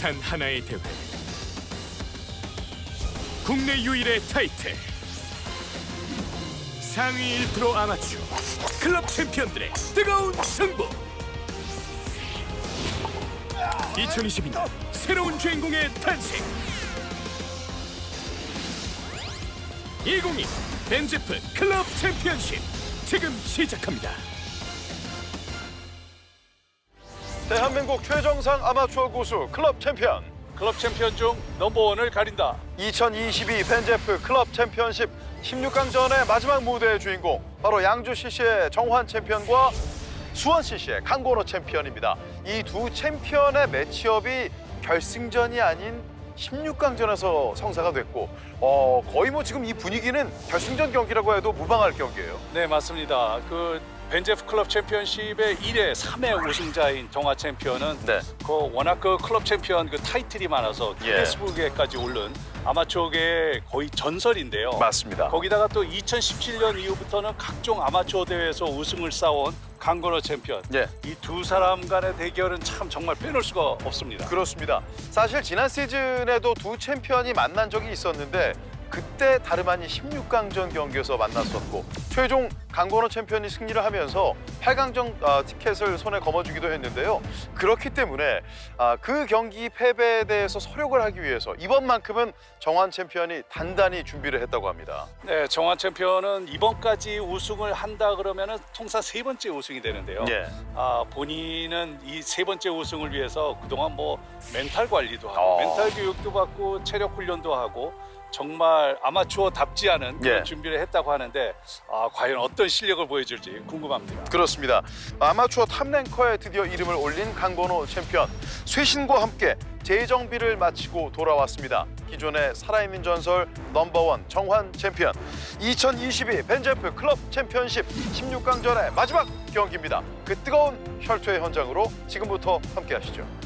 단 하나의 대회, 국내 유일의 타이틀, 상위 1% 아마추어 클럽 챔피언들의 뜨거운 승부. 2022년 새로운 주인공의 탄생. 2022 벤제프 클럽 챔피언십 지금 시작합니다. 대한민국 최정상 아마추어 고수 클럽 챔피언. 클럽 챔피언 중 넘버원을 가린다. 2022 벤제프 클럽 챔피언십 16강전의 마지막 무대의 주인공, 바로 양주 CC의 정환 챔피언과 수원 CC의 강건호 챔피언입니다. 이 두 챔피언의 매치업이 결승전이 아닌 16강전에서 성사가 됐고, 거의 뭐 지금 이 분위기는 결승전 경기라고 해도 무방할 경기예요. 네, 맞습니다. 벤제프 클럽 챔피언십의 1회 3회 우승자인 정화 챔피언은 네. 워낙 클럽 챔피언 타이틀이 많아서 예. 기네스북에까지 오른 아마추어계의 거의 전설인데요. 맞습니다. 거기다가 또 2017년 이후부터는 각종 아마추어 대회에서 우승을 쌓아온 강건호 챔피언. 예. 이 두 사람 간의 대결은 참 정말 빼놓을 수가 없습니다. 그렇습니다. 사실 지난 시즌에도 두 챔피언이 만난 적이 있었는데 그때 다름 아닌 16강전 경기에서 만났었고, 최종 강건호 챔피언이 승리를 하면서 8강전 티켓을 손에 거머쥐기도 했는데요. 그렇기 때문에 그 경기 패배에 대해서 서력을 하기 위해서 이번만큼은 정환 챔피언이 단단히 준비를 했다고 합니다. 네, 정환 챔피언은 이번까지 우승을 한다 그러면은 통상 3번째 우승이 되는데요. 예. 본인은 이 3번째 우승을 위해서 그동안 멘탈 관리도 하고 멘탈 교육도 받고 체력 훈련도 하고 정말 아마추어답지 않은 그런 예. 준비를 했다고 하는데 과연 어떤 실력을 보여줄지 궁금합니다. 그렇습니다. 아마추어 탑랭커에 드디어 이름을 올린 강건호 챔피언. 쇄신과 함께 재정비를 마치고 돌아왔습니다. 기존의 살아있는 전설 넘버원 정환 챔피언. 2022 벤제프 클럽 챔피언십 16강전의 마지막 경기입니다. 그 뜨거운 혈투의 현장으로 지금부터 함께 하시죠.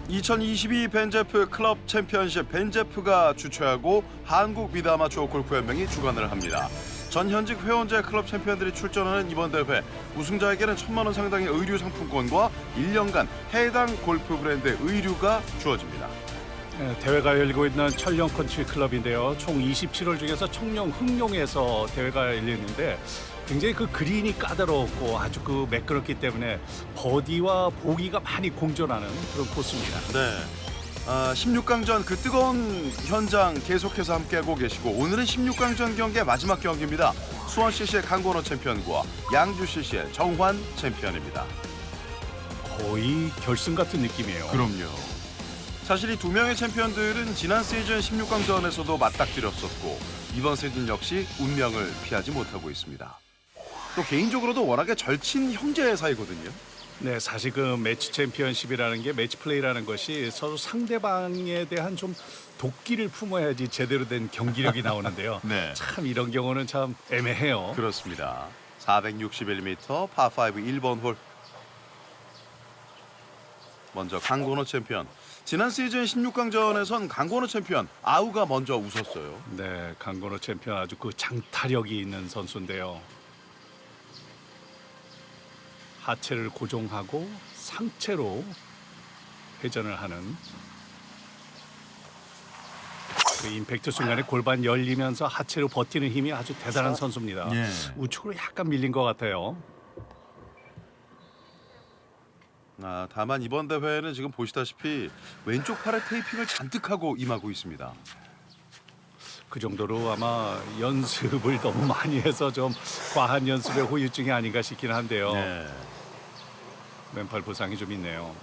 2022 벤제프 클럽 챔피언십, 벤제프가 주최하고 한국 미드 아마추어 골프 연맹이 주관을 합니다. 전 현직 회원제 클럽 챔피언들이 출전하는 이번 대회, 우승자에게는 1,000만 원 상당의 의류 상품권과 1년간 해당 골프 브랜드의 의류가 주어집니다. 네, 대회가 열리고 있는 천령 컨트리 클럽인데요. 총 27홀 중에서 청령 흑룡에서 대회가 열리는데 굉장히 그린이 까다롭고 아주 매끄럽기 때문에 버디와 보기가 많이 공존하는 그런 코스입니다. 네. 16강전 그 뜨거운 현장 계속해서 함께하고 계시고, 오늘은 16강전 경기의 마지막 경기입니다. 수원 CC의 강건호 챔피언과 양주 CC의 정환 챔피언입니다. 거의 결승 같은 느낌이에요. 그럼요. 사실 이 두 명의 챔피언들은 지난 시즌 16강전에서도 맞닥뜨렸었고, 이번 시즌 역시 운명을 피하지 못하고 있습니다. 또 개인적으로도 워낙에 절친 형제 사이거든요. 네, 사실 매치 챔피언십이라는 게 매치 플레이라는 것이 서로 상대방에 대한 좀 도끼를 품어야지 제대로 된 경기력이 나오는데요. 네. 참 이런 경우는 참 애매해요. 그렇습니다. 461m 파5 1번 홀. 먼저 강건호 챔피언. 지난 시즌 16강전에선 강건호 챔피언 아우가 먼저 웃었어요. 네, 강건호 챔피언 아주 장타력이 있는 선수인데요. 하체를 고정하고 상체로 회전을 하는 임팩트 순간에 골반 열리면서 하체로 버티는 힘이 아주 대단한 선수입니다. 예. 우측으로 약간 밀린 것 같아요. 다만 이번 대회는 지금 보시다시피 왼쪽 팔에 테이핑을 잔뜩 하고 임하고 있습니다. 그 정도로 아마 연습을 너무 많이 해서 좀 과한 연습의 후유증이 아닌가 싶긴 한데요. 네. 왼팔 부상이 좀 있네요.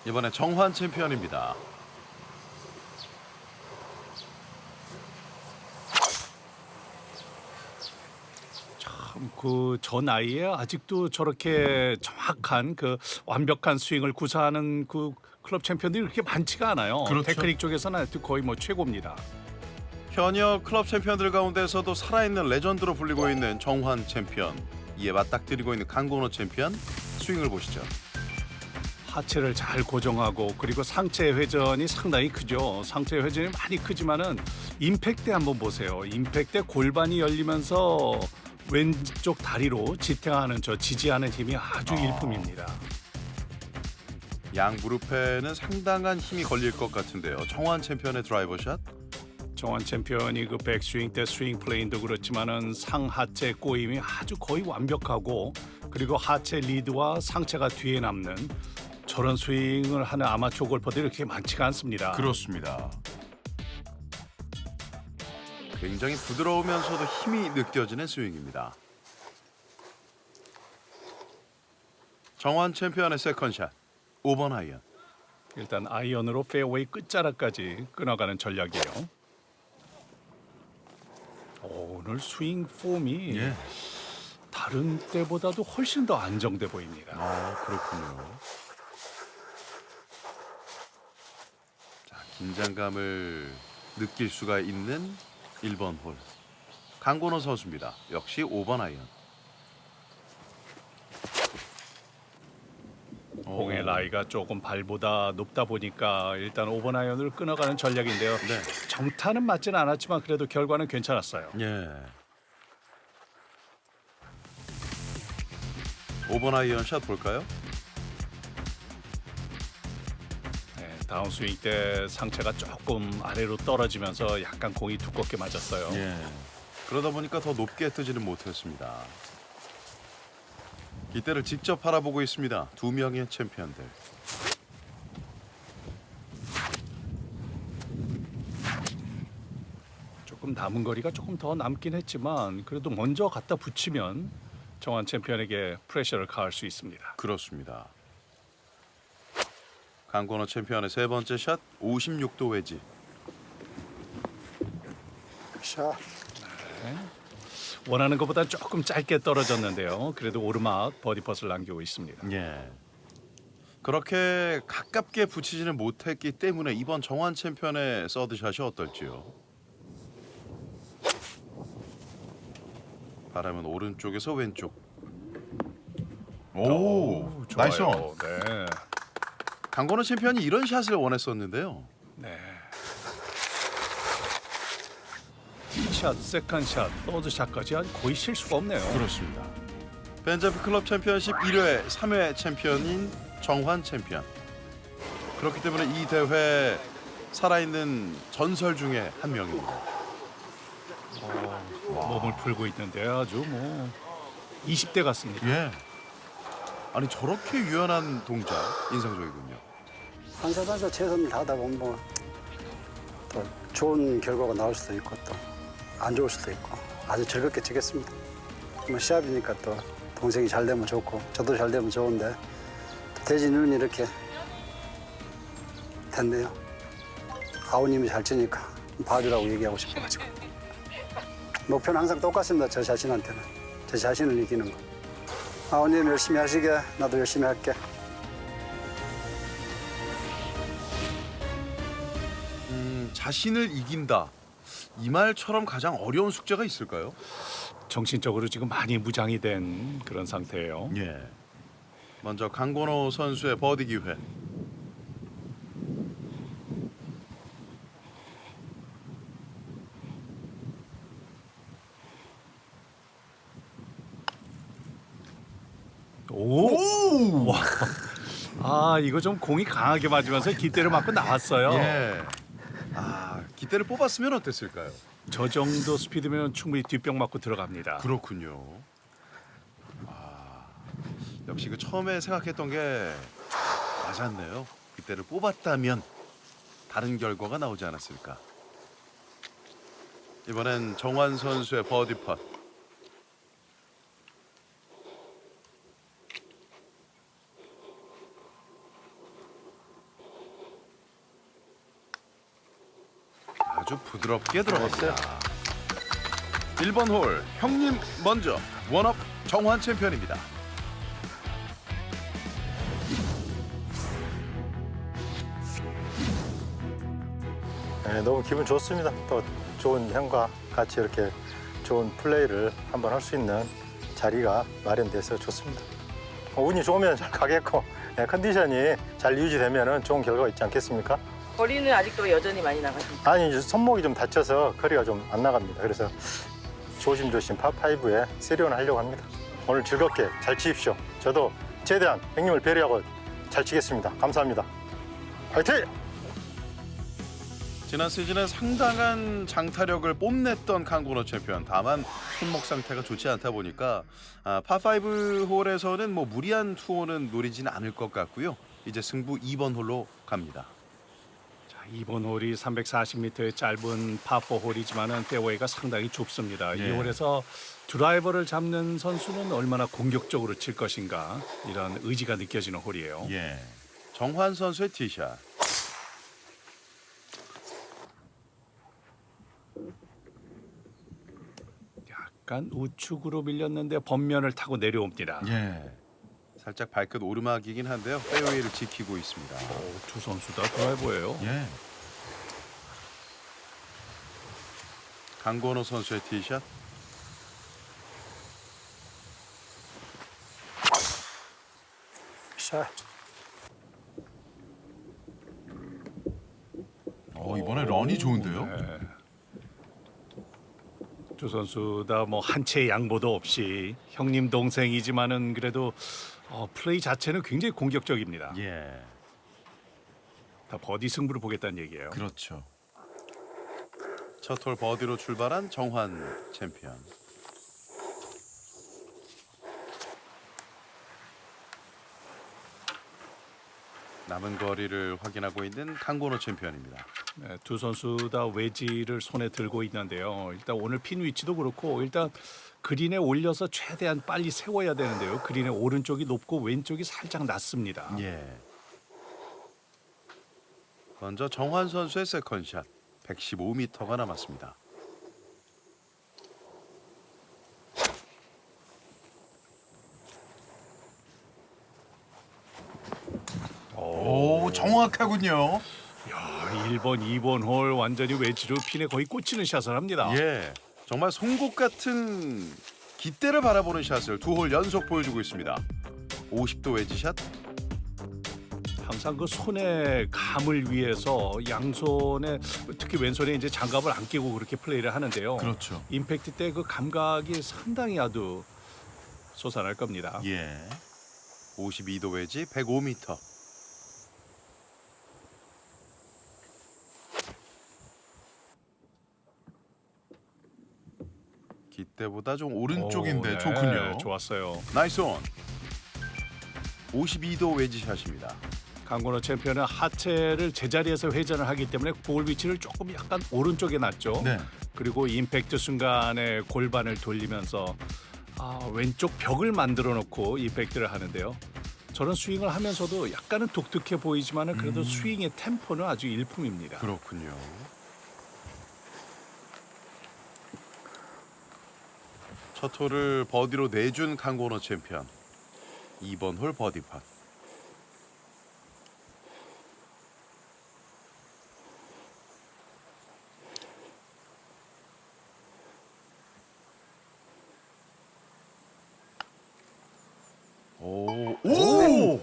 이번에 정환 챔피언입니다. 참 저 나이에 아직도 저렇게 정확한 완벽한 스윙을 구사하는 클럽 챔피언들이 그렇게 많지가 않아요. 그렇죠. 테크닉 쪽에서는 아직도 거의 최고입니다. 현역 클럽 챔피언들 가운데서도 살아있는 레전드로 불리고 있는 정환 챔피언. 이에 맞닥뜨리고 있는 강건호 챔피언. 스윙을 보시죠. 하체를 잘 고정하고 그리고 상체 회전이 상당히 크죠. 상체 회전이 많이 크지만은 임팩트 한번 보세요. 임팩트 골반이 열리면서 왼쪽 다리로 지탱하는 지지하는 힘이 아주 일품입니다. 양 무릎에는 상당한 힘이 걸릴 것 같은데요. 정환 챔피언의 드라이버 샷. 정환 챔피언이 그 백스윙 때 스윙 플레인도 그렇지만은 상하체 꼬임이 아주 거의 완벽하고 그리고 하체 리드와 상체가 뒤에 남는 저런 스윙을 하는 아마추어 골퍼들이 이렇게 많지가 않습니다. 그렇습니다. 굉장히 부드러우면서도 힘이 느껴지는 스윙입니다. 정환 챔피언의 세컨샷 5번 아이언. 일단 아이언으로 페어웨이 끝자락까지 끊어가는 전략이에요. 오늘 스윙 폼이 예. 다른 때보다도 훨씬 더 안정돼 보입니다. 아, 그렇군요. 자, 긴장감을 느낄 수가 있는 1번 홀. 강건호 선수입니다. 역시 5번 아이언. 공의 라이가 조금 발보다 높다 보니까 일단 5번 아이언을 끊어가는 전략인데요. 네. 정타는 맞지는 않았지만 그래도 결과는 괜찮았어요. 예. 5번 아이언 샷 볼까요? 네, 다운스윙 때 상체가 조금 아래로 떨어지면서 약간 공이 두껍게 맞았어요. 예. 그러다 보니까 더 높게 뜨지는 못했습니다. 이때를 직접 바라보고 있습니다. 두 명의 챔피언들. 조금 남은 거리가 조금 더 남긴 했지만 그래도 먼저 갖다 붙이면 정환 챔피언에게 프레셔를 가할 수 있습니다. 그렇습니다. 강건호 챔피언의 세 번째 샷 56도 웨지. 샷. 원하는 것보다 조금 짧게 떨어졌는데요. 그래도 오르막 버디 펫을 남기고 있습니다. 예. 그렇게 가깝게 붙이지는 못했기 때문에 이번 정환 챔피언의 서드샷이 어떨지요? 바람은 오른쪽에서 왼쪽. 오, 나이스. 좋아요. 네. 강건호 챔피언이 이런 샷을 원했었는데요. 네. 티샷, 세컨샷, 서드샷까지 거의 실수가 없네요. 그렇습니다. 벤자프 클럽 챔피언십 1회, 3회 챔피언인 정환 챔피언. 그렇기 때문에 이 대회 살아있는 전설 중에 한 명입니다. 몸을 풀고 있는데 아주 뭐 20대 같습니다. 예. 아니 저렇게 유연한 동작 인상적이군요. 한 샷 한 샷 최선을 다하다 보면 뭐 또 좋은 결과가 나올 수도 있고 또 안 좋을 수도 있고 아주 즐겁게 치겠습니다. 뭐 시합이니까 또 동생이 잘 되면 좋고 저도 잘 되면 좋은데 대진은 이렇게 됐네요. 아우님이 잘 치니까 봐주라고 얘기하고 싶어가지고 목표는 항상 똑같습니다. 저 자신한테는 제 자신을 이기는 거. 아우님 열심히 하시게 나도 열심히 할게. 자신을 이긴다. 이 말처럼 가장 어려운 숙제가 있을까요? 정신적으로 지금 많이 무장이 된 그런 상태예요. 예. 먼저 강건호 선수의 버디 기회. 오! 와. 아, 이거 좀 공이 강하게 맞으면서 깃대를 맞고 나왔어요. 예. 아, 기대를 뽑았으면 어땠을까요? 저 정도 스피드면 충분히 뒷병 맞고 들어갑니다. 그렇군요. 아, 역시 그 처음에 생각했던 게 맞았네요. 그때를 뽑았다면 다른 결과가 나오지 않았을까. 이번엔 정환 선수의 버디 팟. 아주 부드럽게 들어갔어요. 1번 홀 형님 먼저 원업 정환 챔피언입니다. 네, 너무 기분 좋습니다. 또 좋은 형과 같이 이렇게 좋은 플레이를 한번 할 수 있는 자리가 마련돼서 좋습니다. 운이 좋으면 잘 가겠고 컨디션이 잘 유지되면 좋은 결과가 있지 않겠습니까? 거리는 아직도 여전히 많이 나가십니다. 아니 이제 손목이 좀 다쳐서 거리가 좀 안 나갑니다. 그래서 조심조심 파5에 세리온 하려고 합니다. 오늘 즐겁게 잘 치십시오. 저도 최대한 형님을 배려하고 잘 치겠습니다. 감사합니다. 화이팅! 지난 시즌에 상당한 장타력을 뽐냈던 강건호 챔피언. 다만 손목 상태가 좋지 않다 보니까 파5 홀에서는 뭐 무리한 투혼은 노리지는 않을 것 같고요. 이제 승부 2번 홀로 갑니다. 자, 이번 홀이 340m의 짧은 파4 홀이지만은 페어웨이가 상당히 좁습니다. 예. 이 홀에서 드라이버를 잡는 선수는 얼마나 공격적으로 칠 것인가 이런 의지가 느껴지는 홀이에요. 예. 정환 선수의 티샷. 약간 우측으로 밀렸는데 번면을 타고 내려옵니다. 예. 살짝 발끝 오르막이긴 한데요. 페어웨이를 지키고 있습니다. 두 선수 다 드라이버예요. 예. 강건호 선수의 티샷. 샷. 이번에 런이 좋은데요? 네. 두 선수 다 뭐 한 채 양보도 없이 형님 동생이지만은 그래도 플레이 자체는 굉장히 공격적입니다. 예. 다 버디 승부를 보겠다는 얘기예요. 그렇죠. 첫 홀 버디로 출발한 정환 챔피언. 남은 거리를 확인하고 있는 강건호 챔피언입니다. 네, 두 선수 다 웨지를 손에 들고 있는데요. 일단 오늘 핀 위치도 그렇고 일단 그린에 올려서 최대한 빨리 세워야 되는데요. 그린의 오른쪽이 높고 왼쪽이 살짝 낮습니다. 예. 먼저 정환 선수의 세컨샷. 115m가 남았습니다. 오, 정확하군요. 야, 1번, 2번 홀 완전히 웨지로 핀에 거의 꽂히는 샷을 합니다. 예, 정말 송곳 같은 깃대를 바라보는 샷을 두 홀 연속 보여주고 있습니다. 50도 웨지샷. 항상 그 손의 감을 위해서 양손에 특히 왼손에 이제 장갑을 안 끼고 그렇게 플레이를 하는데요. 그렇죠. 임팩트 때 그 감각이 상당히 아주 솟아날 겁니다. 예. 52도 웨지 105m. 깃대보다 좀 오른쪽인데 오, 네, 좋군요. 좋았어요. 나이스 온. 52도 웨지샷입니다. 강건호 챔피언은 하체를 제자리에서 회전을 하기 때문에 볼 위치를 조금 약간 오른쪽에 놨죠. 네. 그리고 임팩트 순간에 골반을 돌리면서 왼쪽 벽을 만들어 놓고 임팩트를 하는데요. 저런 스윙을 하면서도 약간은 독특해 보이지만은 그래도 스윙의 템포는 아주 일품입니다. 그렇군요. 첫 홀을 버디로 내준 강건호 챔피언. 2번 홀 버디 팟. 오!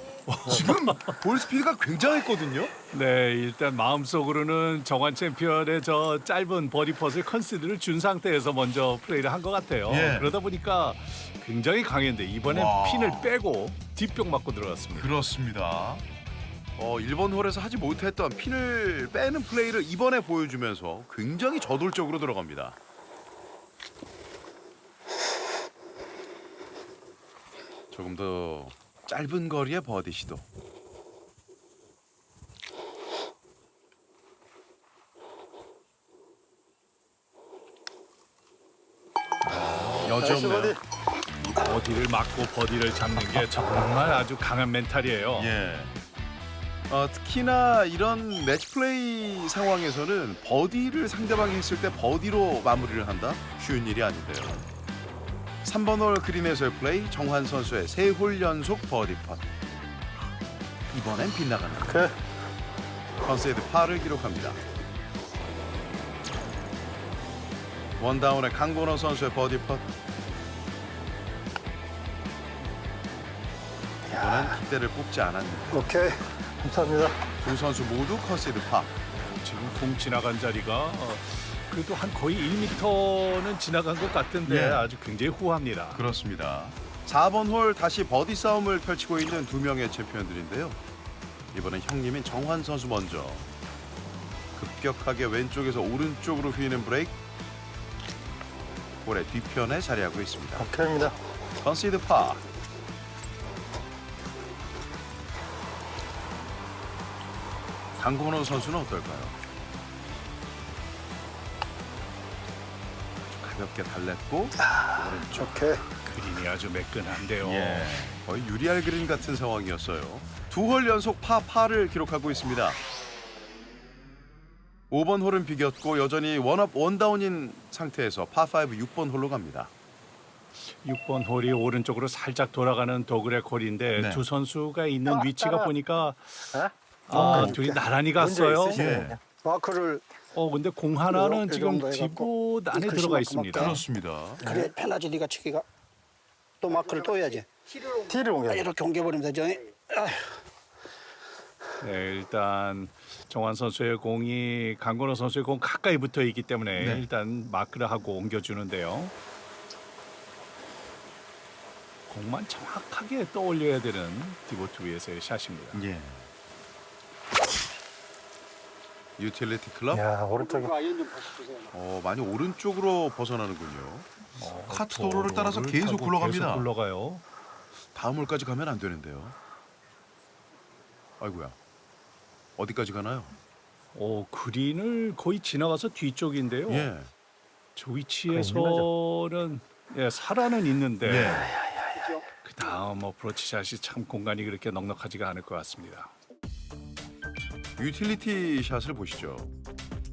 지금 볼 스피드가 굉장했거든요. 네, 일단 마음속으로는 정환 챔피언의 저 짧은 버디 펫을 컨시드를 준 상태에서 먼저 플레이를 한 것 같아요. 예. 그러다 보니까 굉장히 강했는데 이번엔 와. 핀을 빼고 뒷벽 맞고 들어갔습니다. 그렇습니다. 1번 홀에서 하지 못했던 핀을 빼는 플레이를 이번에 보여주면서 굉장히 저돌적으로 들어갑니다. 조금 더 짧은 거리의 버디 시도. 여지없네요. 버디. 이 버디를 맞고 버디를 잡는 게 정말 아주 강한 멘탈이에요. 예. 특히나 이런 매치 플레이 상황에서는 버디를 상대방이 했을 때 버디로 마무리를 한다? 쉬운 일이 아닌데요. 3번 홀 그린에서의 플레이, 정환 선수의 3홀 연속 버디 팟. 이번엔 빗나갑니다. 오케이. 컨세이드 파를 기록합니다. 원다운의 강건호 선수의 버디 팟. 이번엔 깃대를 뽑지 않았는데 오케이. 감사합니다. 두 선수 모두 컨세이드 파. 지금 공 지나간 자리가 그래도 한 거의 1m는 지나간 것 같은데 예. 아주 굉장히 후합니다. 그렇습니다. 4번 홀 다시 버디 싸움을 펼치고 있는 두 명의 챔피언들인데요. 이번엔 형님인 정환 선수 먼저. 급격하게 왼쪽에서 오른쪽으로 휘는 브레이크. 볼의 뒤편에 자리하고 있습니다. 오케이입니다. 컨시드 파. 강건호 선수는 어떨까요? 가볍게 달랬고 오른쪽. 오케이. 그린이 아주 매끈한데요. 예, 거의 유리알 그린 같은 상황이었어요. 두 홀 연속 파를 기록하고 있습니다. 5번 홀은 비겼고 여전히 원업 원다운인 상태에서 파5 6번 홀로 갑니다. 6번 홀이 오른쪽으로 살짝 돌아가는 도그렉 홀인데 네. 두 선수가 있는 위치가 보니까 둘이 나란히 문제 갔어요. 있으시네요. 마크를 근데 공 하나는 이 지금 정도 해갖고 지붕 안에 이 들어가 글씨만큼 있습니다. 그렇습니다. 그래 편하지 네가 치기가 또 마크를 또 해야지 T를 옮겨야 돼. 이렇게 옮겨버리면 되죠. 네, 일단 정환 선수의 공이 강건호 선수의 공 가까이 붙어 있기 때문에 네. 일단 마크를 하고 옮겨주는데요. 공만 정확하게 떠올려야 되는 디보트 위에서의 샷입니다. 예. 유틸리티 클럽. 야, 오른쪽에 많이 오른쪽으로 벗어나는군요. 카트 도로를 따라서 계속 굴러갑니다. 계속 굴러가요. 다음 홀까지 가면 안 되는데요. 아이고야. 어디까지 가나요? 그린을 거의 지나가서 뒤쪽인데요. 예. 저 위치에서는 살아는 있는데 예. 그 다음 어프로치 샷이 참 공간이 그렇게 넉넉하지가 않을 것 같습니다. 유틸리티 샷을 보시죠.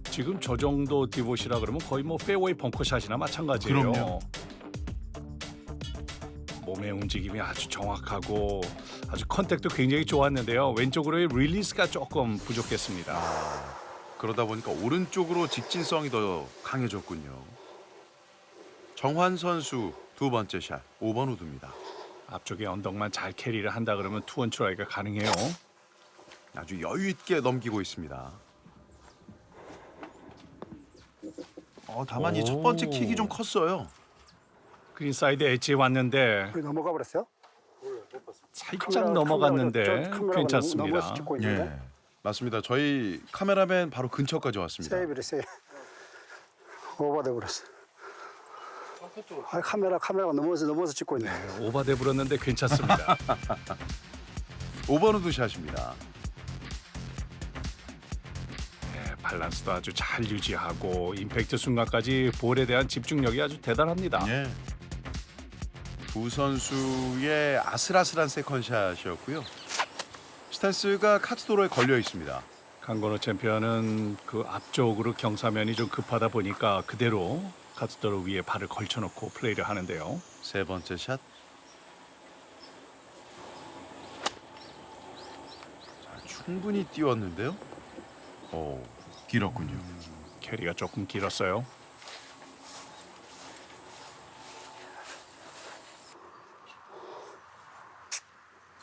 지금 저 정도 디봇이라 그러면 거의 뭐 페어웨이 벙커샷이나 마찬가지예요. 그럼요. 몸의 움직임이 아주 정확하고 아주 컨택도 굉장히 좋았는데요. 왼쪽으로의 릴리스가 조금 부족했습니다. 그러다 보니까 오른쪽으로 직진성이 더 강해졌군요. 정환 선수 두 번째 샷 5번 우드입니다. 앞쪽에 언덕만 잘 캐리를 한다 그러면 투원 트라이가 가능해요. 아주 여유 있게 넘기고 있습니다. 다만 이 첫 번째 킥이 좀 컸어요. 그린 사이드 엣지에 왔는데 넘어가 버렸어요. 살짝 넘어갔는데 괜찮습니다. 넘어서 찍고 있는데 예. 맞습니다. 저희 카메라맨 바로 근처까지 왔습니다. 세이브래 세이브 오버돼 버렸어. 카메라가 넘어서 찍고 있네. 오바돼 불었는데 괜찮습니다. 5번 우드 샷입니다. 밸런스도 아주 잘 유지하고 임팩트 순간까지 볼에 대한 집중력이 아주 대단합니다. 예. 두 선수의 아슬아슬한 세컨샷이었고요. 스탠스가 카트도로에 걸려 있습니다. 강건호 챔피언은 그 앞쪽으로 경사면이 좀 급하다 보니까 그대로 카트도로 위에 발을 걸쳐놓고 플레이를 하는데요. 세 번째 샷. 자, 충분히 띄웠는데요. 길었군요. 캐리가 조금 길었어요.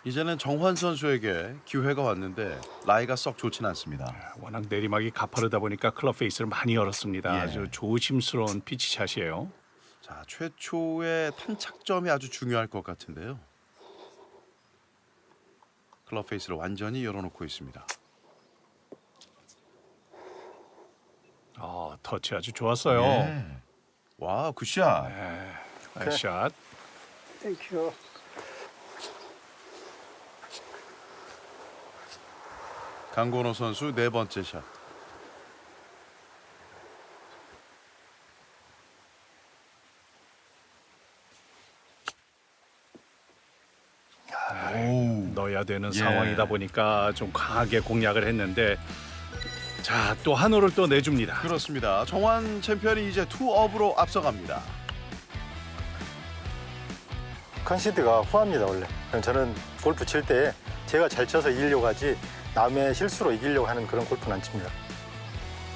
이제는 정환 선수에게 기회가 왔는데 라이가 썩 좋진 않습니다. 워낙 내리막이 가파르다 보니까 클럽 페이스를 많이 열었습니다. 예. 아주 조심스러운 피치샷이에요. 자, 최초의 탄착점이 아주 중요할 것 같은데요. 클럽 페이스를 완전히 열어놓고 있습니다. 터치 아주 좋았어요. 예. 와, 굿샷. 나이스 샷. 땡큐. 강건호 선수 네 번째 샷. 넣어야 되는 예. 상황이다 보니까 좀 강하게 공략을 했는데 자, 또 한 홀을 또 내줍니다. 그렇습니다. 정환 챔피언이 이제 투업으로 앞서갑니다. 컨시드가 후합니다 원래. 저는 골프 칠 때 제가 잘 쳐서 이기려고 하지 남의 실수로 이기려고 하는 그런 골프는 안 칩니다.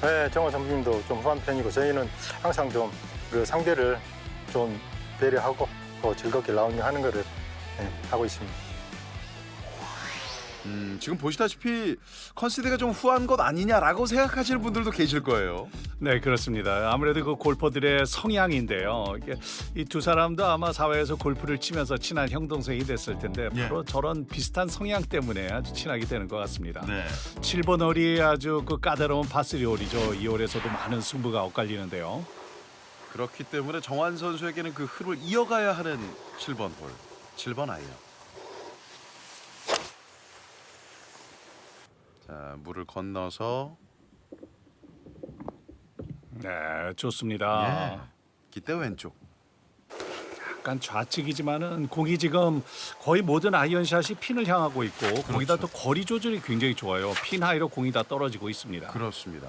네, 정원 선배님도 좀 후한 편이고 저희는 항상 좀 그 상대를 좀 배려하고 또 즐겁게 라운딩하는 거를 하고 있습니다. 지금 보시다시피 컨시드가 좀 후한 것 아니냐라고 생각하시는 분들도 계실 거예요. 네, 그렇습니다. 아무래도 그 골퍼들의 성향인데요. 이 두 사람도 아마 사회에서 골프를 치면서 친한 형 동생이 됐을 텐데 예. 바로 저런 비슷한 성향 때문에 아주 친하게 되는 것 같습니다. 네. 7번 홀이 아주 그 까다로운 파3 홀이죠. 이 홀에서도 많은 승부가 엇갈리는데요. 그렇기 때문에 정환 선수에게는 그 흐름을 이어가야 하는 7번 홀, 7번 아이언. 자, 물을 건너서 네, 좋습니다. 예. 기대 왼쪽. 약간 좌측이지만은 공이 지금 거의 모든 아이언샷이 핀을 향하고 있고 거기다 또 거리 조절이 굉장히 좋아요. 핀 하이로 공이 다 떨어지고 있습니다. 그렇습니다.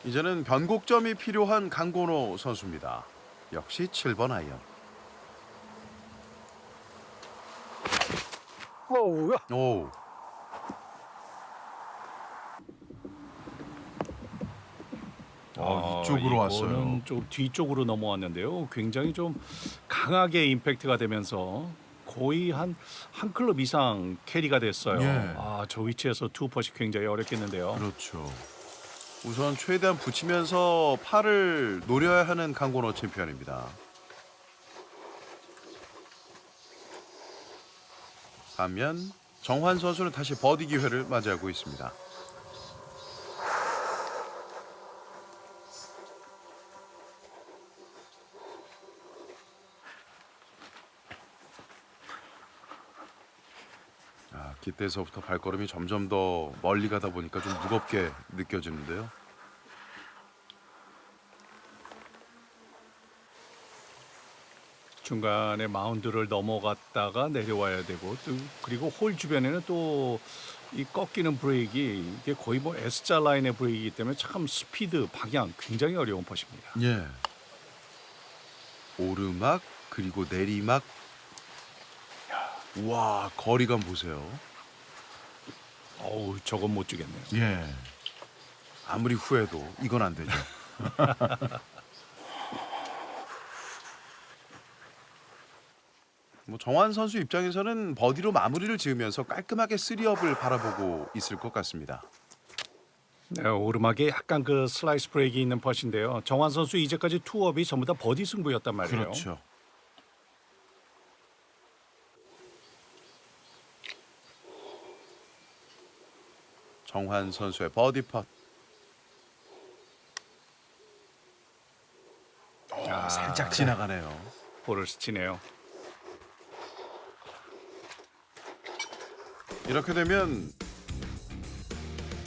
이제는 변곡점이 필요한 강건호 선수입니다. 역시 7번 아이언. 어우야. 오. 이쪽으로 왔어요. 이거는 좀 뒤쪽으로 넘어왔는데요. 굉장히 좀 강하게 임팩트가 되면서 거의 한 클럽 이상 캐리가 됐어요. 예. 저 위치에서 투퍼시 굉장히 어렵겠는데요. 그렇죠. 우선 최대한 붙이면서 팔을 노려야 하는 강건호 챔피언입니다. 반면 정환 선수는 다시 버디 기회를 맞이하고 있습니다. 기대에서부터 발걸음이 점점 더 멀리 가다 보니까 좀 무겁게 느껴지는데요. 중간에 마운드를 넘어갔다가 내려와야 되고 또 그리고 홀 주변에는 또 이 꺾이는 브레이크 이게 거의 뭐 S자 라인의 브레이크이기 때문에 참 스피드 방향 굉장히 어려운 퍼십니다. 예. 오르막 그리고 내리막. 와, 거리감 보세요. 어우, 저건 못 주겠네요. 예. 아무리 후회도 이건 안 되죠. 뭐 정환 선수 입장에서는 버디로 마무리를 지으면서 깔끔하게 3업을 바라보고 있을 것 같습니다. 네, 오르막에 약간 그 슬라이스 브레이크 있는 퍼인데요. 정환 선수 이제까지 투업이 전부 다 버디 승부였단 말이에요. 그렇죠. 정환 선수의 버디 팟. 살짝 지나가네요. 볼을 스치네요. 이렇게 되면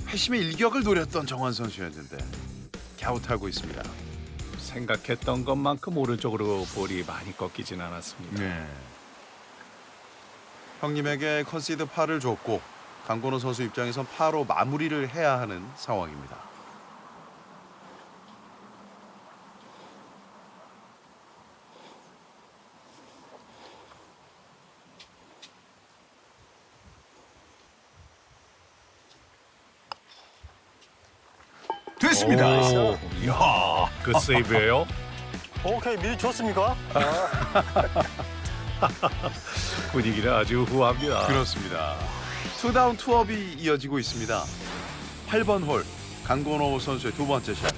회심의 일격을 노렸던 정환 선수였는데 갸웃하고 있습니다. 생각했던 것만큼 오른쪽으로 볼이 많이 꺾이진 않았습니다. 네. 형님에게 컨시드 파를 줬고 강건호 선수 입장에선 파로 마무리를 해야 하는 상황입니다. 됐습니다. 이야, 그 세이브예요. 오케이, 미리 줬습니까? 분위기는 아주 후합니다. 그렇습니다. 투다운 투업이 이어지고 있습니다. 8번 홀 강건호 선수의 두 번째 샷.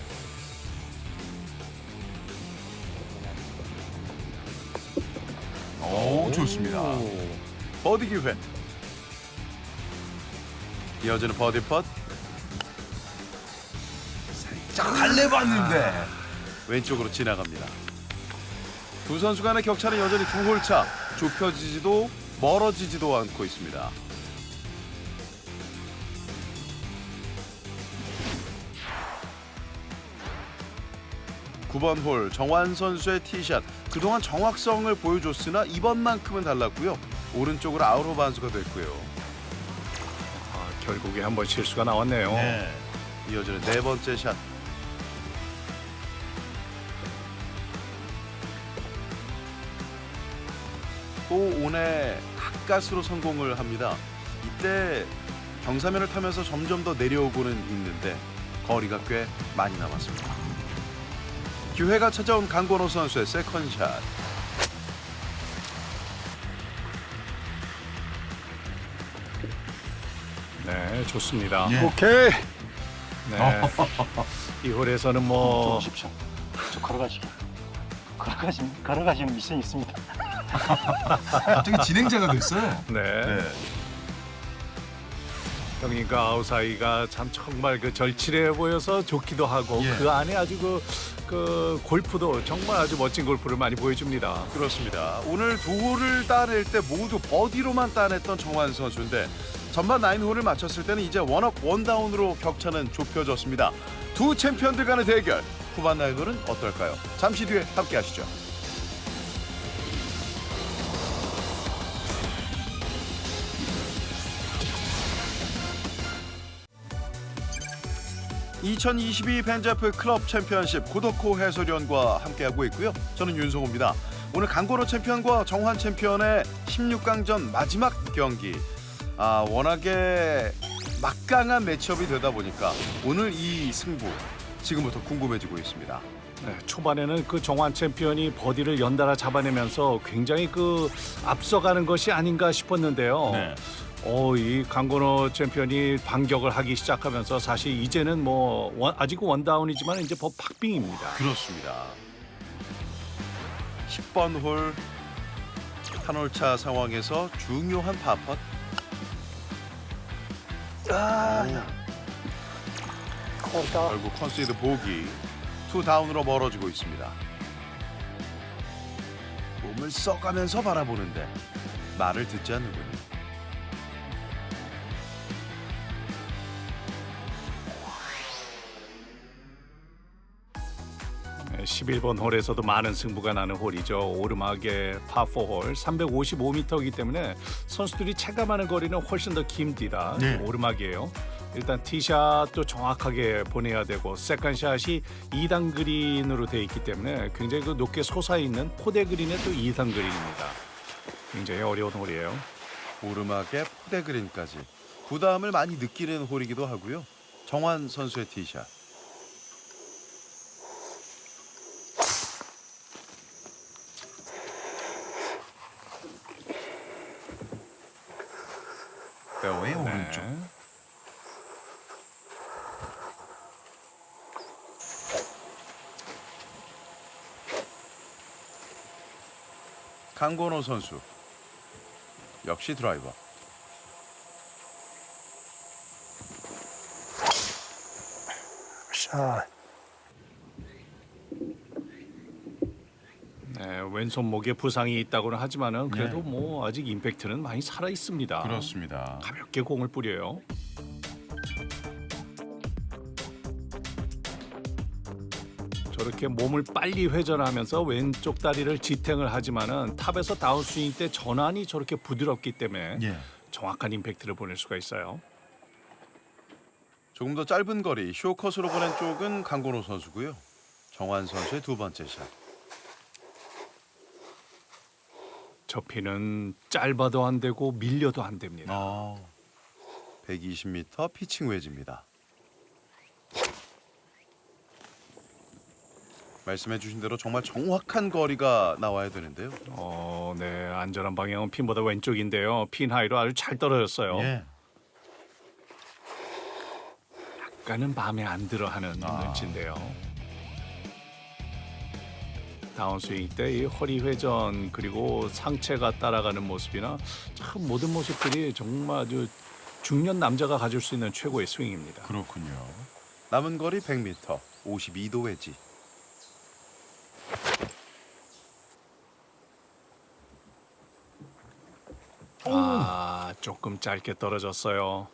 오, 좋습니다. 버디 기회. 이어지는 버디 펫. 살짝 달래봤는데 왼쪽으로 지나갑니다. 두 선수 간의 격차는 여전히 두 홀 차. 좁혀지지도 멀어지지도 않고 있습니다. (9번) 홀 정환 선수의 티샷. 그동안 정확성을 보여줬으나 이번만큼은 달랐고요. 오른쪽으로 아웃 오브 반수가 됐고요. 결국에 한번 실수가 나왔네요. 이어지는 네 번째 샷. 또 온에 가까스로 성공을 합니다. 이때 경사면을 타면서 점점 더 내려오고는 있는데 거리가 꽤 많이 남았습니다. 기회가 찾아온 강건호 선수의 세컨샷. 네, 좋습니다. 예. 오케이. 네. 이 홀에서는 뭐 오십시오. 저 걸어가시는 미션이 있습니다. 갑자기 진행자가 됐어요. 네. 형님과 아우사이가 참 정말 그 절칠해 보여서 좋기도 하고 예. 그 안에 아주 그 골프도 정말 아주 멋진 골프를 많이 보여줍니다. 그렇습니다. 오늘 두 홀을 따낼 때 모두 버디로만 따냈던 정환 선수인데 전반 9홀을 마쳤을 때는 이제 원업 원다운으로 격차는 좁혀졌습니다. 두 챔피언들 간의 대결. 후반 9홀은 어떨까요? 잠시 뒤에 함께 하시죠. (2022) 벤자프 클럽 챔피언십 고덕호 해설위원과 함께하고 있고요. 저는 윤성호입니다. 오늘 강건호 챔피언과 정환 챔피언의 16강전 마지막 경기. 워낙에 막강한 매치업이 되다 보니까 오늘 이 승부 지금부터 궁금해지고 있습니다. 네, 초반에는 그 정환 챔피언이 버디를 연달아 잡아내면서 굉장히 그 앞서가는 것이 아닌가 싶었는데요. 네. 이 강건호 챔피언이 반격을 하기 시작하면서 사실 이제는 뭐 아직 원다운이지만 이제 팍빙입니다. 그렇습니다. 10번 홀 한 홀차 상황에서 중요한 파펫. 결국 컨시드 보기. 투 다운으로 멀어지고 있습니다. 몸을 써가면서 바라보는데 말을 듣지 않는군요. 11번 홀에서도 많은 승부가 나는 홀이죠. 오르막의 파4홀 355m이기 때문에 선수들이 체감하는 거리는 훨씬 더 깁니다. 네. 오르막이에요. 일단 티샷도 정확하게 보내야 되고 세컨샷이 2단 그린으로 돼 있기 때문에 굉장히 그 높게 솟아있는 포대 그린의 또 2단 그린입니다. 굉장히 어려운 홀이에요. 오르막에 포대 그린까지 부담을 많이 느끼는 홀이기도 하고요. 정환 선수의 티샷. 페어웨이 오른쪽. 네. 강건호 선수 역시 드라이버. 샷. 네, 왼손목에 부상이 있다고는 하지만은 그래도 네. 뭐 아직 임팩트는 많이 살아 있습니다. 그렇습니다. 가볍게 공을 뿌려요. 저렇게 몸을 빨리 회전하면서 왼쪽 다리를 지탱을 하지만은 탑에서 다운스윙 때 전환이 저렇게 부드럽기 때문에 예. 정확한 임팩트를 보낼 수가 있어요. 조금 더 짧은 거리 쇼컷으로 보낸 쪽은 강건호 선수고요. 정환 선수의 두 번째 샷. 저 피는 짧아도 안 되고 밀려도 안 됩니다. 120m 피칭 웨지입니다. 말씀해 주신 대로 정말 정확한 거리가 나와야 되는데요. 네, 안전한 방향은 핀보다 왼쪽인데요. 핀 하이로 아주 잘 떨어졌어요. 예. 약간은 마음에 안 들어하는 눈치인데요. 다운스윙 때 이 허리 회전 그리고 상체가 따라가는 모습이나 참 모든 모습들이 정말 아주 중년 남자가 가질 수 있는 최고의 스윙입니다. 그렇군요. 남은 거리 100m, 52도 웨지. 조금 짧게 떨어졌어요.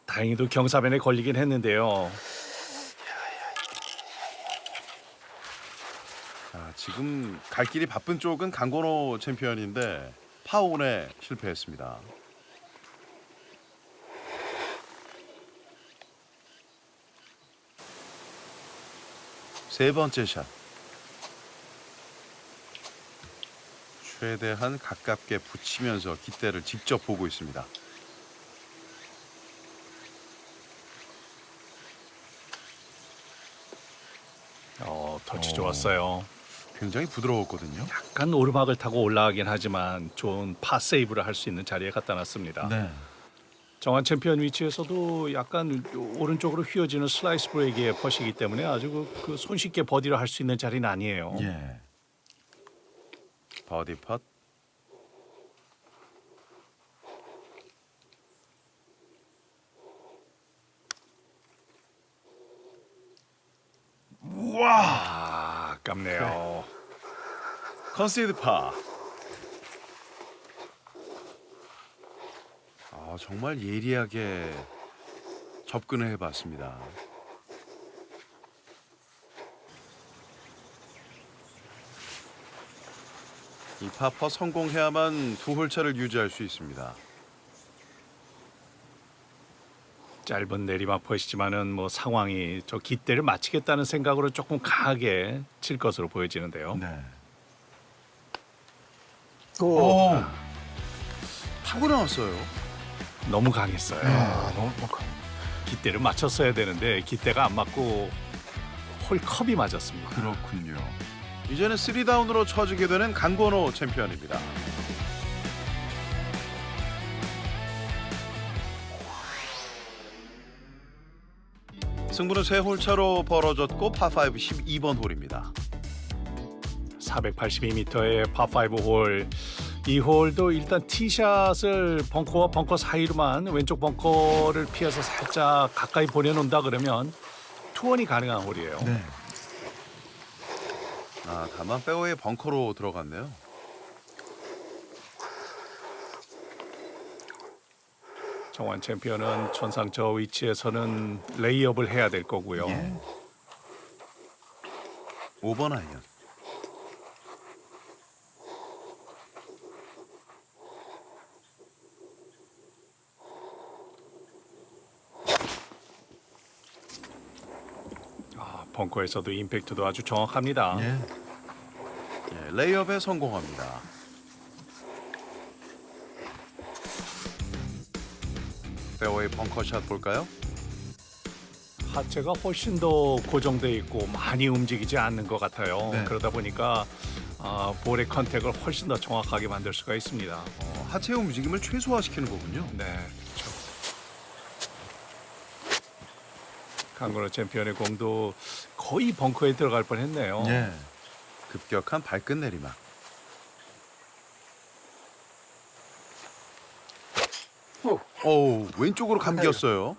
다행히도 경사면에 걸리긴 했는데요. 지금 갈 길이 바쁜 쪽은 강건호 챔피언인데 파온에 실패했습니다. 세 번째 샷. 최대한 가깝게 붙이면서 깃대를 직접 보고 있습니다. 터치 좋았어요. 굉장히 부드러웠거든요. 약간 오르막을 타고 올라가긴 하지만 좋은 파 세이브를 할 수 있는 자리에 갖다 놨습니다. 네. 정한 챔피언 위치에서도 약간 오른쪽으로 휘어지는 슬라이스 브레이크의 퍼시기 때문에 아주 그 손쉽게 버디를 할 수 있는 자리는 아니에요. 예. 버디 펫. 아, 아깝네요. 컨시드 파. 정말 예리하게 접근을 해봤습니다. 이 파퍼 성공해야만 두 홀차를 유지할 수 있습니다. 짧은 내리막 퍼시지만은 뭐 상황이 저 깃대를 맞히겠다는 생각으로 조금 강하게 칠 것으로 보여지는데요. 네. 오. 타고 나왔어요. 너무 강했어요. 너무 깃대를 맞췄어야 되는데 깃대가 안 맞고 홀컵이 맞았습니다. 그렇군요. 이제는 3다운으로 쳐지게 되는 강건호 챔피언입니다. 승부는 3홀 차로 벌어졌고 파5 12번 홀입니다. 482m의 파5 홀. 이 홀도 일단 티샷을 벙커와 벙커 사이로만 왼쪽 벙커를 피해서 살짝 가까이 보내놓는다 그러면 투원이 가능한 홀이에요. 네. 다만 페어웨이 벙커로 들어갔네요. 정환 챔피언은 천상 저 위치에서는 레이업을 해야 될 거고요. 5번 아이언. 벙커에서도 임팩트도 아주 정확합니다. 레이업에 성공합니다. 페어웨이 벙커샷 볼까요? 하체가 훨씬 더 고정돼 있고 많이 움직이지 않는 것 같아요. 네. 그러다 보니까 볼의 컨택을 훨씬 더 정확하게 만들 수가 있습니다. 하체 움직임을 최소화시키는 거군요. 네, 그렇죠. 강건호 챔피언의 공도 거의 벙커에 들어갈 뻔했네요. 급격한 발끝 내리막. 왼쪽으로 감겼어요.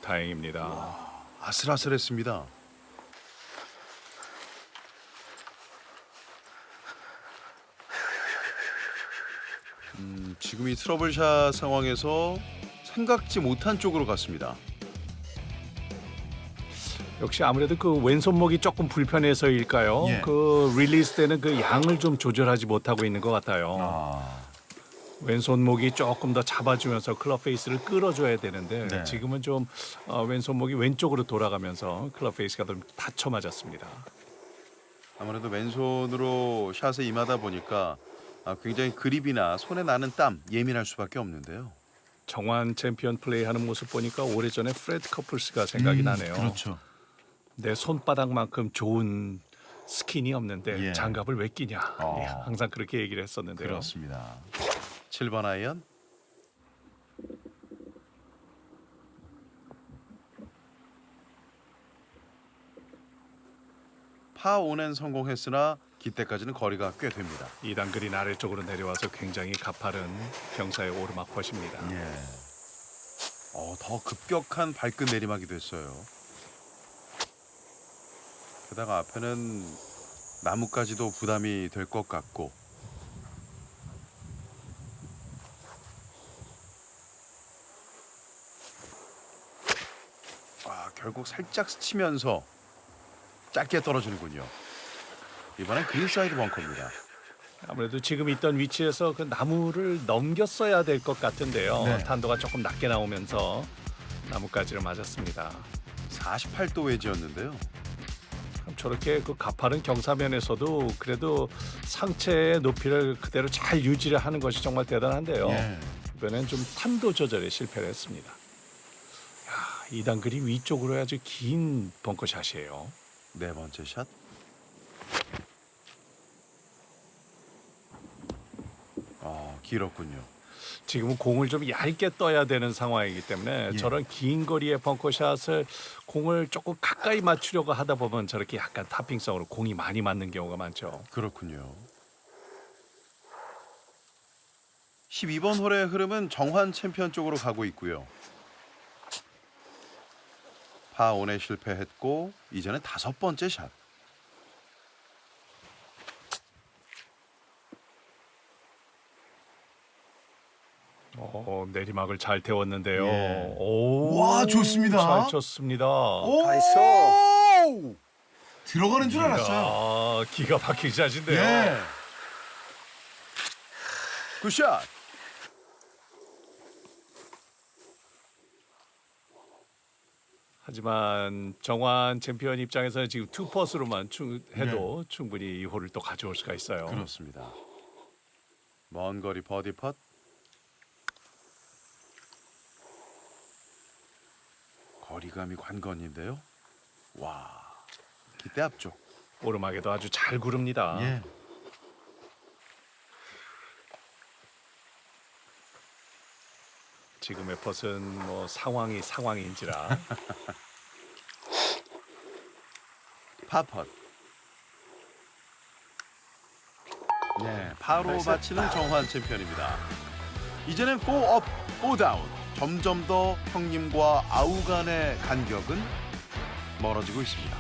다행입니다. 아슬아슬했습니다. 지금 이 트러블샷 상황에서 생각지 못한 쪽으로 갔습니다. 역시 아무래도 그 왼손목이 조금 불편해서일까요? 예. 그 릴리스 때는 그 양을 좀 조절하지 못하고 있는 것 같아요. 왼손목이 조금 더 잡아주면서 클럽 페이스를 끌어줘야 되는데 네. 지금은 좀 왼손목이 왼쪽으로 돌아가면서 클럽 페이스가 좀 다쳐 맞았습니다. 아무래도 왼손으로 샷에 임하다 보니까 굉장히 그립이나 손에 나는 땀 예민할 수밖에 없는데요. 정환 챔피언 플레이하는 모습 보니까 오래전에 프레드 커플스가 생각이 나네요. 그렇죠. 내 손바닥만큼 좋은 스킨이 없는데 예. 장갑을 왜 끼냐. 예, 항상 그렇게 얘기를 했었는데요. 그렇습니다. 7번 아이언. 파5는 성공했으나 깃대까지는 거리가 꽤 됩니다. 2단 그린 아래쪽으로 내려와서 굉장히 가파른 경사의 오르막 컷입니다. 더 급격한 발끝 내리막이 됐어요. 게다가 앞에는 나무까지도 부담이 될 것 같고 결국 살짝 스치면서 짧게 떨어지는군요. 이번엔 그린사이드 벙커입니다. 아무래도 지금 있던 위치에서 그 나무를 넘겼어야 될 것 같은데요. 네. 탄도가 조금 낮게 나오면서 나무까지를 맞았습니다. 48도 웨지였는데요. 그럼 저렇게 그 가파른 경사면에서도 그래도 상체의 높이를 그대로 잘 유지를 하는 것이 정말 대단한데요. 이번엔 좀 탄도 조절에 실패를 했습니다. 2단 그린 위쪽으로 아주 긴 벙커샷이에요. 네 번째 샷. 길었군요. 지금은 공을 좀 얇게 떠야 되는 상황이기 때문에 예. 저런 긴 거리의 벙커샷을 공을 조금 가까이 맞추려고 하다 보면 저렇게 약간 타핑성으로 공이 많이 맞는 경우가 많죠. 그렇군요. 12번 홀의 흐름은 정환 챔피언 쪽으로 가고 있고요. 파1에 실패했고 이제는 5번째 샷. 내리막을 잘 태웠는데요. 예. 오, 와, 좋습니다. 잘 쳤습니다. 나이스. 들어가는 줄 알았어요. 아, 기가 막힌 샷인데요. 예. 굿샷. 하지만 정환 챔피언 입장에서는 지금 투퍼스로만 해도 충분히 이 홀을 또 가져올 수가 있어요. 그렇습니다. 먼 거리 버디 펫. 거리감이 관건인데요. 와, 기대 앞쪽. 오르막에도 아주 잘 구릅니다. 예. 지금의 펫은 뭐 상황인지라 파펫. 네, 파로 마치는 정환 챔피언입니다. 이제는 4업, 4다운. 점점 더 형님과 아우 간의 간격은 멀어지고 있습니다.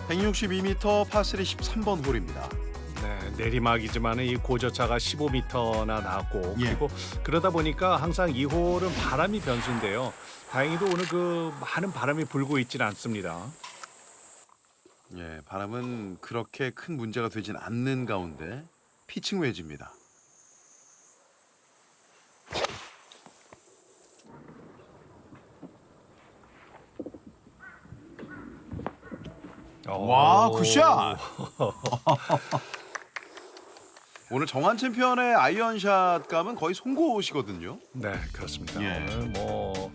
(162m) 파3 13번 홀입니다. 네, 내리막이지만 이 고저차가 15m나 나왔고 예. 그리고 그러다 보니까 항상 이 홀은 바람이 변수인데요. 다행히도 오늘 그 많은 바람이 불고 있지는 않습니다. 예, 바람은 그렇게 큰 문제가 되진 않는 가운데 피칭 웨지입니다. 와, 굿샷! 오늘 정환 챔피언의 아이언샷 감은 거의 송곳이거든요. 네, 그렇습니다. 예. 오늘 뭐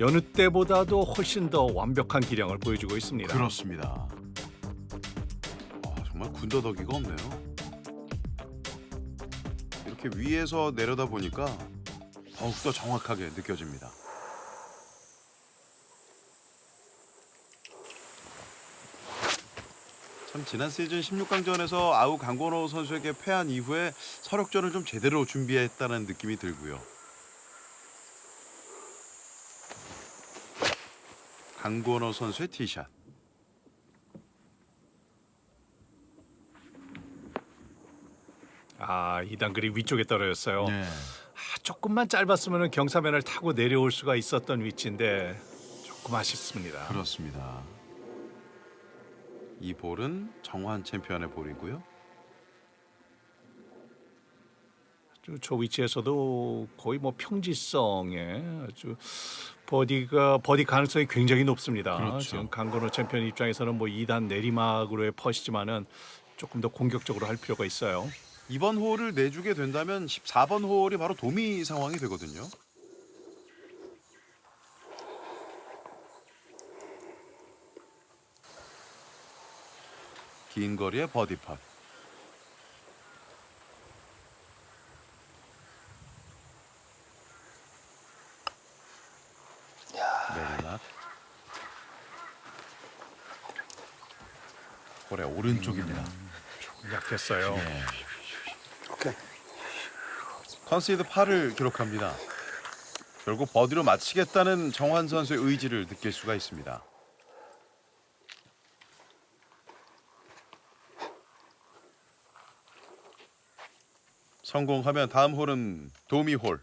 여느 때보다도 훨씬 더 완벽한 기량을 보여주고 있습니다. 그렇습니다. 와, 정말 군더더기가 없네요. 이렇게 위에서 내려다 보니까 더욱더 정확하게 느껴집니다. 참 지난 시즌 16강전에서 아우 강건호 선수에게 패한 이후에 서력전을 좀 제대로 준비했다는 느낌이 들고요. 강건호 선수의 티샷. 아, 2단 그립 위쪽에 떨어졌어요. 네. 조금만 짧았으면 경사면을 타고 내려올 수가 있었던 위치인데 조금 아쉽습니다. 그렇습니다. 이 볼은 정환 챔피언의 볼이고요. 저 위치에서도 거의 뭐 평지성에 아주 버디 가능성이 굉장히 높습니다. 그렇죠. 지금 강건호 챔피언 입장에서는 뭐 2단 내리막으로의 펫이지만은 조금 더 공격적으로 할 필요가 있어요. 이번 홀을 내주게 된다면 14번 홀이 바로 도미 상황이 되거든요. 긴 거리의 버디 팟. 내리막. 홀의 오른쪽입니다. 약했어요. 오케이. 컨시드 8을 기록합니다. 결국 버디로 마치겠다는 정환 선수의 의지를 느낄 수가 있습니다. 성공하면 다음 홀은 도미 홀.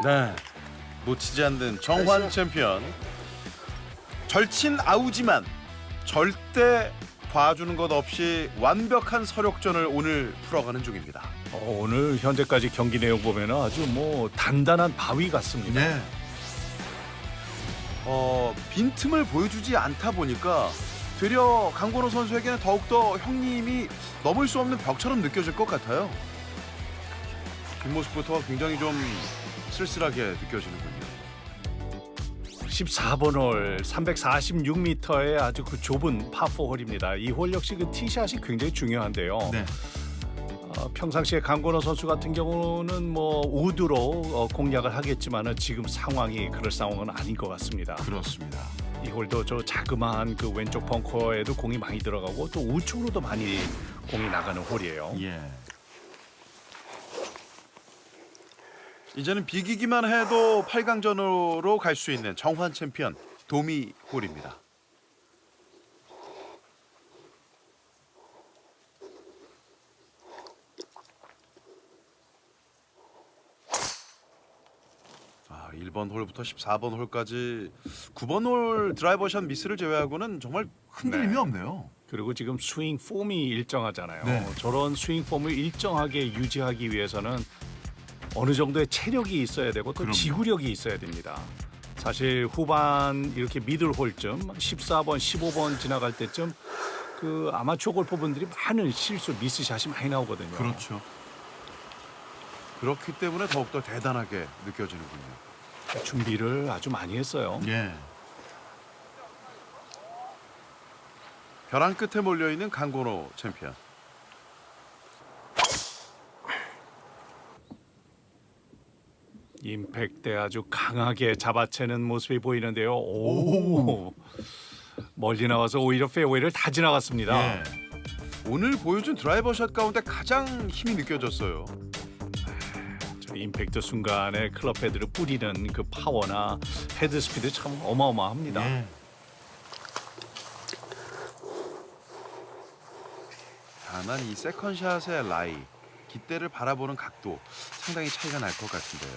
네, 놓치지 않는 정환 챔피언. 절친 아우지만 절대 봐주는 것 없이 완벽한 서력전을 오늘 풀어가는 중입니다. 오늘 현재까지 경기 내용 보면 아주 뭐 단단한 바위 같습니다. 네. 빈틈을 보여주지 않다 보니까 되려 강건호 선수에게는 더욱더 형님이 넘을 수 없는 벽처럼 느껴질 것 같아요. 뒷모습부터 굉장히 좀 쓸쓸하게 느껴지는군요. 14번 홀 346m의 아주 그 좁은 파4 홀입니다. 이 홀 역시 그 티샷이 굉장히 중요한데요. 네. 평상시에 강건호 선수 같은 경우는 뭐 우드로 공략을 하겠지만은 지금 상황이 그럴 상황은 아닌 것 같습니다. 그렇습니다. 이 홀도 저 자그마한 그 왼쪽 벙커에도 공이 많이 들어가고 또 우측으로도 많이 공이 나가는 홀이에요. 예. 이제는 비기기만 해도 8강전으로 갈 수 있는 정환 챔피언 도미 홀입니다. 아, 1번 홀부터 14번 홀까지 9번 홀 드라이버샷 미스를 제외하고는 정말 흔들림이 네. 없네요. 그리고 지금 스윙 폼이 일정하잖아요. 네. 저런 스윙 폼을 일정하게 유지하기 위해서는 어느 정도의 체력이 있어야 되고 또 그럼요. 지구력이 있어야 됩니다. 사실 후반 이렇게 미들 홀쯤 14번, 15번 지나갈 때쯤 그 아마추어 골퍼분들이 많은 실수, 미스샷이 많이 나오거든요. 그렇죠. 그렇기 때문에 더욱더 대단하게 느껴지는군요. 준비를 아주 많이 했어요. 예. 벼랑 끝에 몰려있는 강건호 챔피언. 임팩트 아주 강하게 잡아채는 모습이 보이는데요. 오. 멀리 나와서 오히려 페어웨이를 다 지나갔습니다. 예. 오늘 보여준 드라이버샷 가운데 가장 힘이 느껴졌어요. 저 임팩트 순간에 클럽 헤드를 뿌리는 그 파워나 헤드 스피드 참 어마어마합니다. 예. 다만 이 세컨샷의 라이, 깃대를 바라보는 각도 상당히 차이가 날 것 같은데요.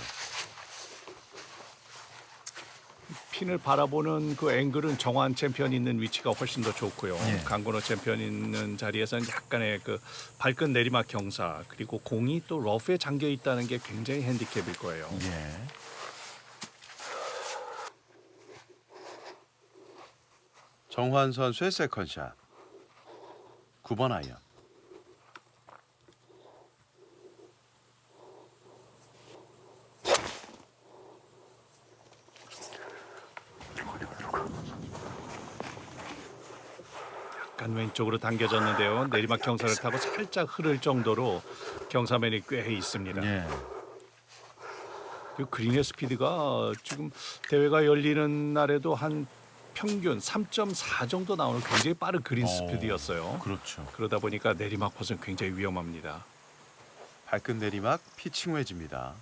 핀을 바라보는 그 앵글은 정환 챔피언 있는 위치가 훨씬 더 좋고요. 예. 강건호 챔피언 있는 자리에서는 약간의 그 발끝 내리막 경사 그리고 공이 또 러프에 잠겨 있다는 게 굉장히 핸디캡일 거예요. 예. 정환 선수의 세컨샷. 9번 아이언. 약간 왼쪽으로 당겨졌는데요. 내리막 경사를 타고 살짝 흐를 정도로 경사면이 꽤 있습니다. 예. 그 그린의 스피드가 지금 대회가 열리는 날에도 한 평균 3.4 정도 나오는 굉장히 빠른 그린 스피드였어요. 그렇죠. 그러다 보니까 내리막 컷은 굉장히 위험합니다. 발끝 내리막 피칭 웨지입니다.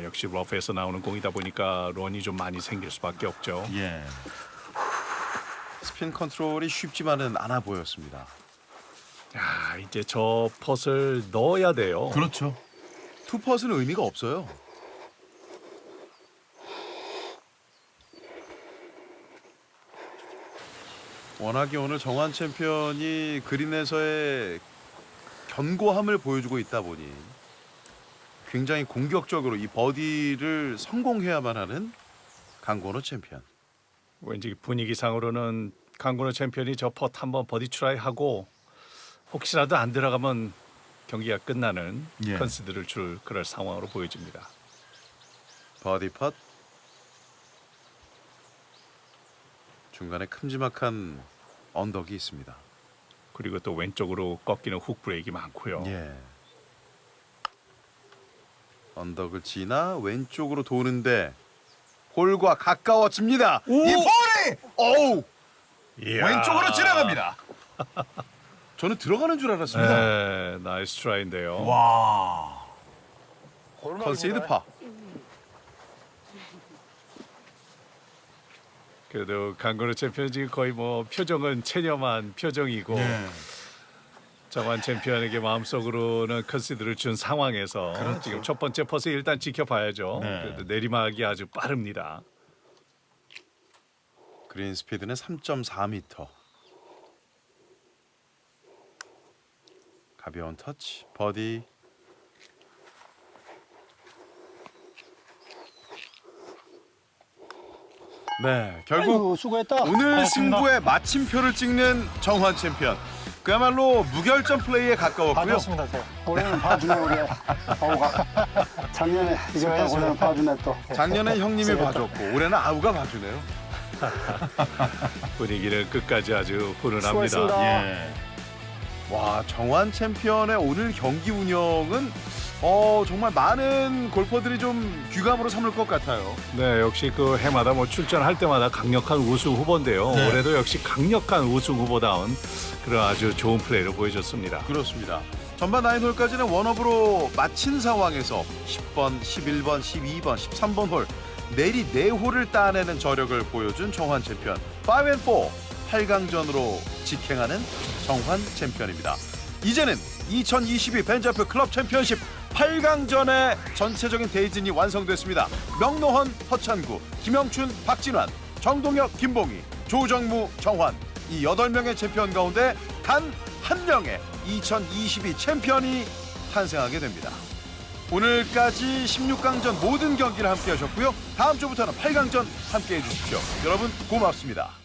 역시 러프에서 나오는 공이다 보니까 런이 좀 많이 생길 수밖에 없죠. 예. 스핀 컨트롤이 쉽지만은 않아 보였습니다. 이제 저 펫을 넣어야 돼요. 그렇죠. 투퍼스는 의미가 없어요. 워낙에 오늘 정환 챔피언이 그린에서의 견고함을 보여주고 있다 보니 굉장히 공격적으로 이 버디를 성공해야만 하는 강건호 챔피언. 왠지 분위기상으로는 강건호 챔피언이 저 펫 한번 버디 트라이하고 혹시라도 안 들어가면 경기가 끝나는 예. 컨시드를 줄 그럴 상황으로 보여집니다. 버디 펫. 중간에 큼지막한 언덕이 있습니다. 그리고 또 왼쪽으로 꺾이는 훅 브레이크 많고요. 예. 언덕을 지나 왼쪽으로 도는데 홀과 가까워집니다. 이 볼이 어우 이야. 왼쪽으로 지나갑니다. 저는 들어가는 줄 알았습니다. 네, 나이스 트라이인데요. 와. 컨시드 파. 그래도 강건호 챔피언 지금 거의 뭐 표정은 체념한 표정이고 정환 챔피언에게 마음속으로는 컨시드를 준 상황에서 지금 첫 번째 퍼스 일단 지켜봐야죠. 네. 그래도 내리막이 아주 빠릅니다. 그린 스피드는 3.4m. 가벼운 터치, 버디. 네, 결국 아이고, 수고했다. 오늘 승부의 마침표를 찍는 정환 챔피언. 그야말로 무결점 플레이에 가까웠고요. 반갑습니다, 제가. 올해는 봐주네 우리 아우가. 작년에 이겼다 올해는 봐주네 또. 작년에 형님이 봐줬고 올해는 아우가 봐주네요. 분위기를 끝까지 아주 훈훈합니다. 수고했습니다. 예. 와, 정환 챔피언의 오늘 경기 운영은 정말 많은 골퍼들이 좀 귀감으로 삼을 것 같아요. 네, 역시 그 해마다 뭐 출전할 때마다 강력한 우승 후보인데요. 네. 올해도 역시 강력한 우승 후보다운 그런 아주 좋은 플레이를 보여줬습니다. 그렇습니다. 전반 9홀까지는 원업으로 마친 상황에서 10번, 11번, 12번, 13번 홀 내리 4홀을 따내는 저력을 보여준 정환 챔피언. 5&4 8강전으로 직행하는 정환 챔피언입니다. 이제는 2022 벤자프 클럽 챔피언십 8강전의 전체적인 대진이 완성됐습니다. 명노헌, 허찬구, 김영춘, 박진환, 정동혁, 김봉희, 조정무, 정환 이 8명의 챔피언 가운데 단 한 명의 2022 챔피언이 탄생하게 됩니다. 오늘까지 16강전 모든 경기를 함께 하셨고요. 다음 주부터는 8강전 함께 해주십시오. 여러분 고맙습니다.